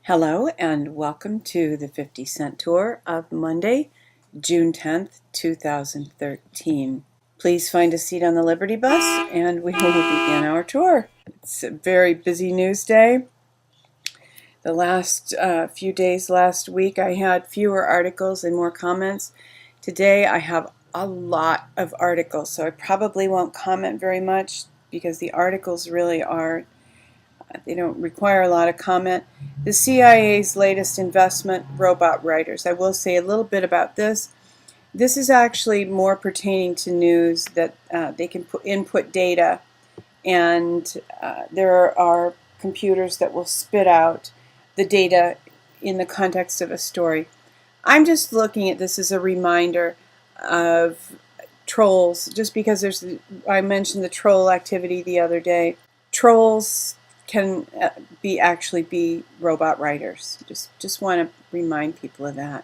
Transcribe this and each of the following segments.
Hello and welcome to the 50-cent tour of Monday, June 10th, 2013. Please find a seat on the Liberty Bus and we will begin our tour. It's a very busy news day. The last few days last week I had fewer articles and more comments. Today I have a lot of articles, so I probably won't comment very much because the articles really they don't require a lot of comment. The CIA's latest investment, robot writers. I will say a little bit about this. This is actually more pertaining to news that they can input data, and there are computers that will spit out the data in the context of a story. I'm just looking at this as a reminder of trolls, just because I mentioned the troll activity the other day. Trolls can actually be robot writers. Just want to remind people of that.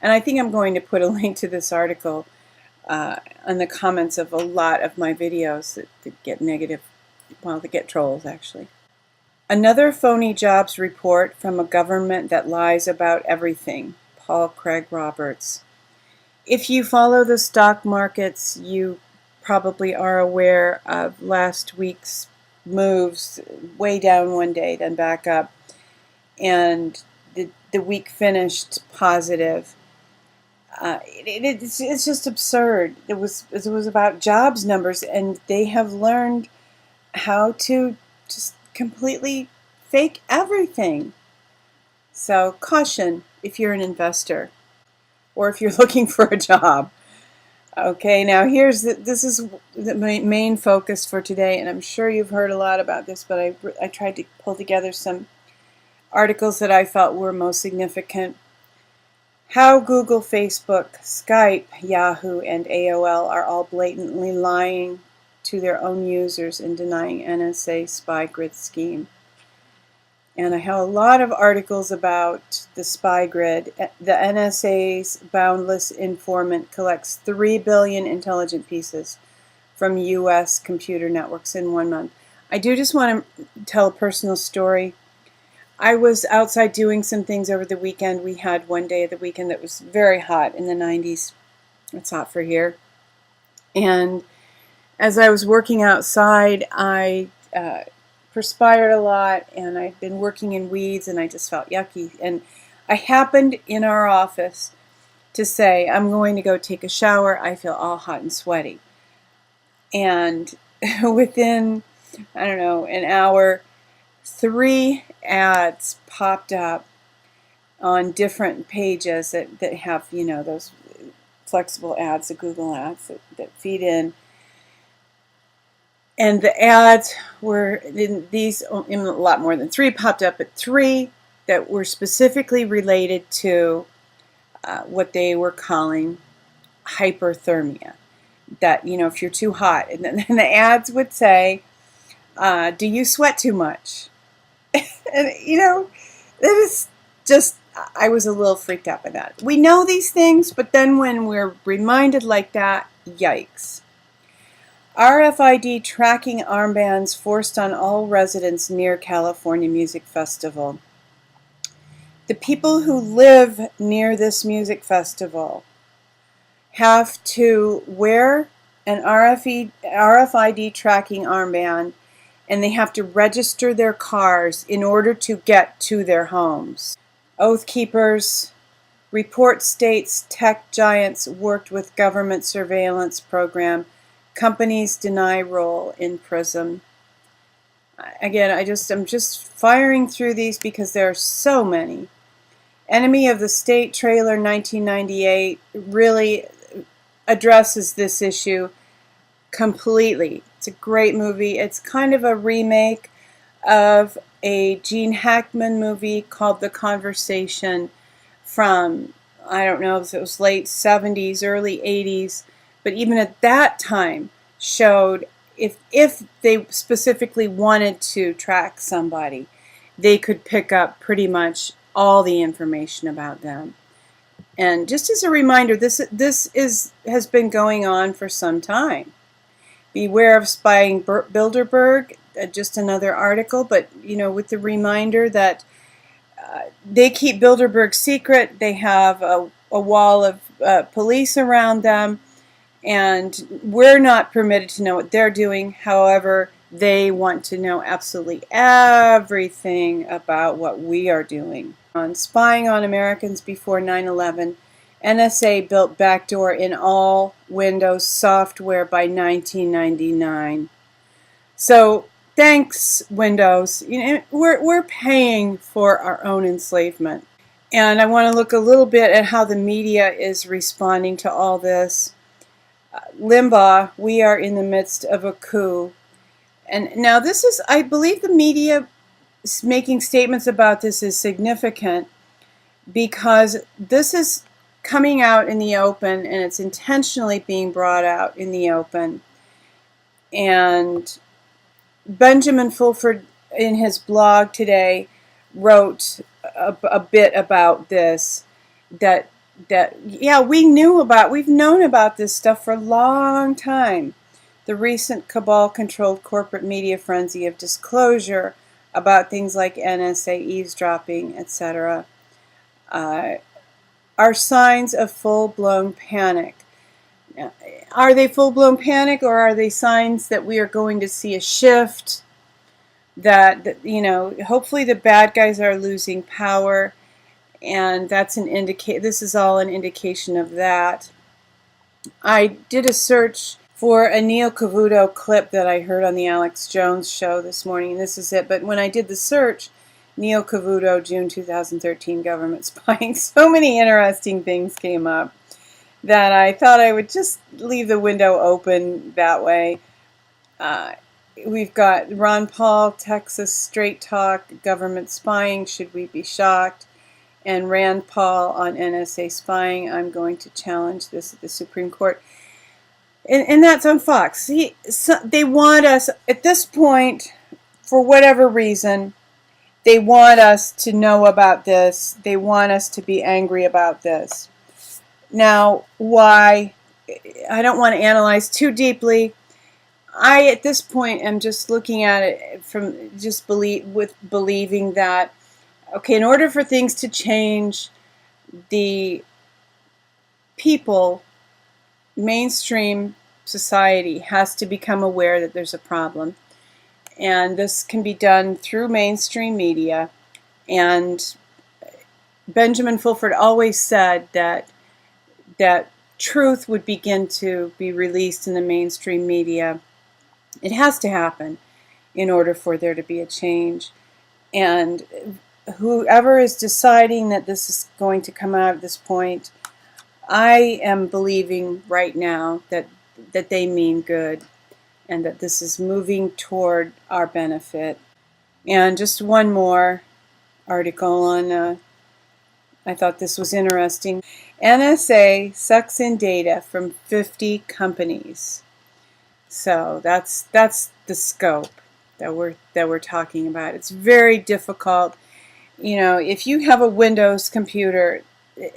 And I think I'm going to put a link to this article on the comments of a lot of my videos that get negative, well, that get trolls actually. Another phony jobs report from a government that lies about everything. Paul Craig Roberts. If you follow the stock markets, you probably are aware of last week's moves, way down one day, then back up, and the week finished positive. It's just absurd. It was about jobs numbers, and they have learned how to just completely fake everything. So caution if you're an investor or if you're looking for a job. Okay, now this is the main focus for today, and I'm sure you've heard a lot about this, but I tried to pull together some articles that I felt were most significant. How Google, Facebook, Skype, Yahoo, and AOL are all blatantly lying to their own users and denying NSA spy grid scheme. And I have a lot of articles about the spy grid. The NSA's Boundless Informant collects 3 billion intelligent pieces from U.S. computer networks in 1 month. I do just want to tell a personal story. I was outside doing some things over the weekend. We had one day of the weekend that was very hot, in the 90s. It's hot for here. And as I was working outside, I perspired a lot, and I'd been working in weeds, and I just felt yucky. And I happened in our office to say, I'm going to go take a shower. I feel all hot and sweaty. And within, I don't know, an hour, 3 ads popped up on different pages that have, those flexible ads, the Google ads that feed in. And the ads were, in a lot more than 3 popped up, but 3 that were specifically related to what they were calling hyperthermia. That, if you're too hot. And then the ads would say, do you sweat too much? And, that is just, I was a little freaked out by that. We know these things, but then when we're reminded like that, yikes. RFID tracking armbands forced on all residents near California Music Festival. The people who live near this music festival have to wear an RFID tracking armband, and they have to register their cars in order to get to their homes. Oath Keepers. Report states tech giants worked with government surveillance program. Companies deny role in PRISM. Again, I'm just firing through these because there are so many. Enemy of the State trailer 1998 really addresses this issue completely. It's a great movie. It's kind of a remake of a Gene Hackman movie called The Conversation from, I don't know if it was late 70s, early 80s. But even at that time showed if they specifically wanted to track somebody, they could pick up pretty much all the information about them. And just as a reminder, this has been going on for some time. Beware of spying Bilderberg, just another article, but with the reminder that They keep Bilderberg secret. They have a wall of police around them, and we're not permitted to know what they're doing. However, they want to know absolutely everything about what we are doing. On spying on Americans before 9/11, NSA built backdoor in all Windows software by 1999. So thanks, Windows. We're paying for our own enslavement. And I want to look a little bit at how the media is responding to all this. Limbaugh, we are in the midst of a coup. And now this is, I believe the media making statements about this is significant because this is coming out in the open, and it's intentionally being brought out in the open. And Benjamin Fulford, in his blog today, wrote a bit about this, that yeah, we've known about this stuff for a long time. The recent cabal-controlled corporate media frenzy of disclosure about things like NSA eavesdropping, etc., are signs of full-blown panic. Are they full-blown panic, or are they signs that we are going to see a shift, that hopefully the bad guys are losing power, and that's this is all an indication of that. I did a search for a Neil Cavuto clip that I heard on the Alex Jones show this morning, and this is it. But when I did the search, Neil Cavuto, June 2013, government spying, so many interesting things came up that I thought I would just leave the window open that way. We've got Ron Paul, Texas Straight Talk, government spying, should we be shocked? And Rand Paul on NSA spying, I'm going to challenge this at the Supreme Court. And that's on Fox. They want us, at this point, for whatever reason, they want us to know about this. They want us to be angry about this. Now, why? I don't want to analyze too deeply. I, at this point, am just looking at it from just believing that, okay, in order for things to change, the people, mainstream society, has to become aware that there's a problem. And this can be done through mainstream media. And Benjamin Fulford always said that truth would begin to be released in the mainstream media. It has to happen in order for there to be a change. And whoever is deciding that this is going to come out at this point, I am believing right now that they mean good, and that this is moving toward our benefit. And just one more article on, I thought this was interesting. NSA sucks in data from 50 companies. So that's the scope that we're talking about. It's very difficult. If you have a Windows computer,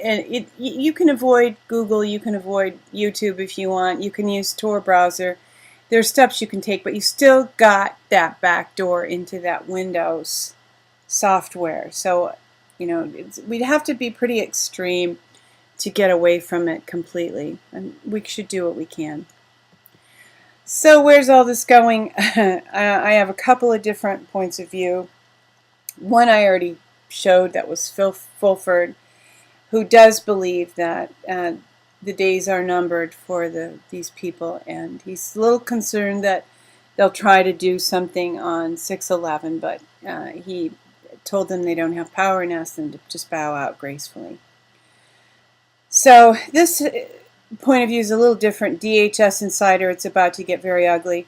and you can avoid Google, you can avoid YouTube if you want, you can use Tor browser. There's steps you can take, but you still got that back door into that Windows software. So, we'd have to be pretty extreme to get away from it completely, and we should do what we can. So where's all this going? I have a couple of different points of view. One I already showed, that was Phil Fulford, who does believe that the days are numbered for these people, and he's a little concerned that they'll try to do something on 6/11, but he told them they don't have power and asked them to just bow out gracefully. So this point of view is a little different. DHS Insider, it's about to get very ugly.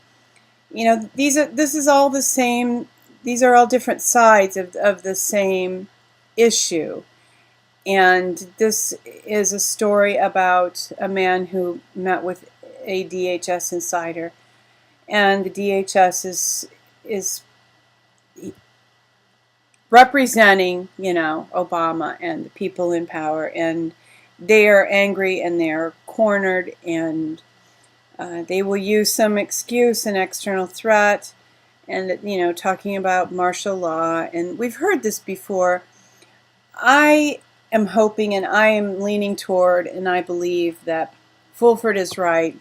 This is all the same. These are all different sides of the same issue. And this is a story about a man who met with a DHS insider, and the DHS is representing, Obama and the people in power, and they are angry and they are cornered, and they will use some excuse, an external threat, and talking about martial law. And we've heard this before. I am hoping and I am leaning toward, and I believe that Fulford is right.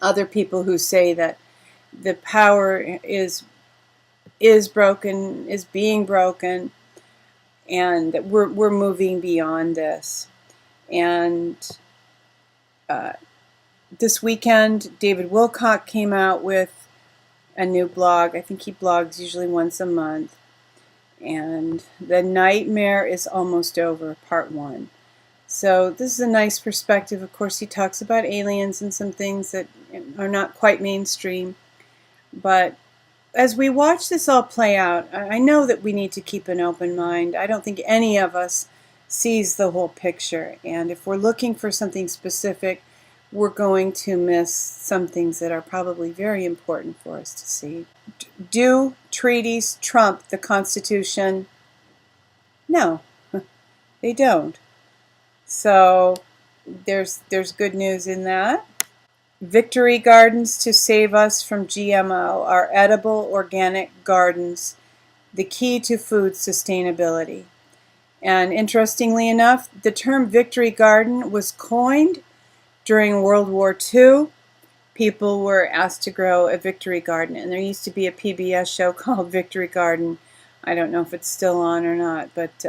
Other people who say that the power is broken, is being broken, and that we're moving beyond this. And this weekend, David Wilcock came out with a new blog. I think he blogs usually once a month. And The Nightmare is Almost Over, Part 1. So this is a nice perspective. Of course, he talks about aliens and some things that are not quite mainstream. But as we watch this all play out, I know that we need to keep an open mind. I don't think any of us sees the whole picture. And if we're looking for something specific, we're going to miss some things that are probably very important for us to see. Do treaties trump the Constitution? No, they don't. So there's good news in that. Victory gardens to save us from GMO are edible organic gardens, the key to food sustainability. And interestingly enough, the term victory garden was coined during World War II. People were asked to grow a victory garden, and there used to be a PBS show called Victory Garden. I don't know if it's still on or not, but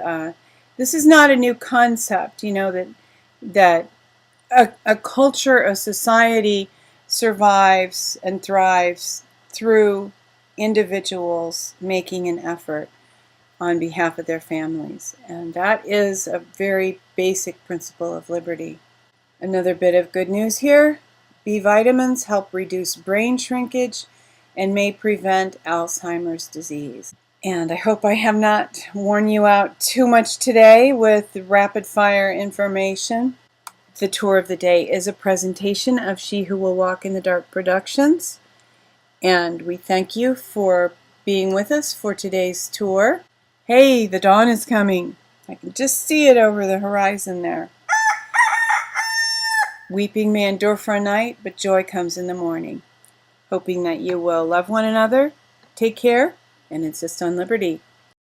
this is not a new concept. You know that a culture, a society survives and thrives through individuals making an effort on behalf of their families, and that is a very basic principle of liberty. Another bit of good news here. B vitamins help reduce brain shrinkage and may prevent Alzheimer's disease. And I hope I have not worn you out too much today with rapid fire information. The tour of the day is a presentation of She Who Will Walk in the Dark Productions. And we thank you for being with us for today's tour. Hey, the dawn is coming. I can just see it over the horizon there. Weeping may endure for a night, but joy comes in the morning. Hoping that you will love one another, take care, and insist on liberty.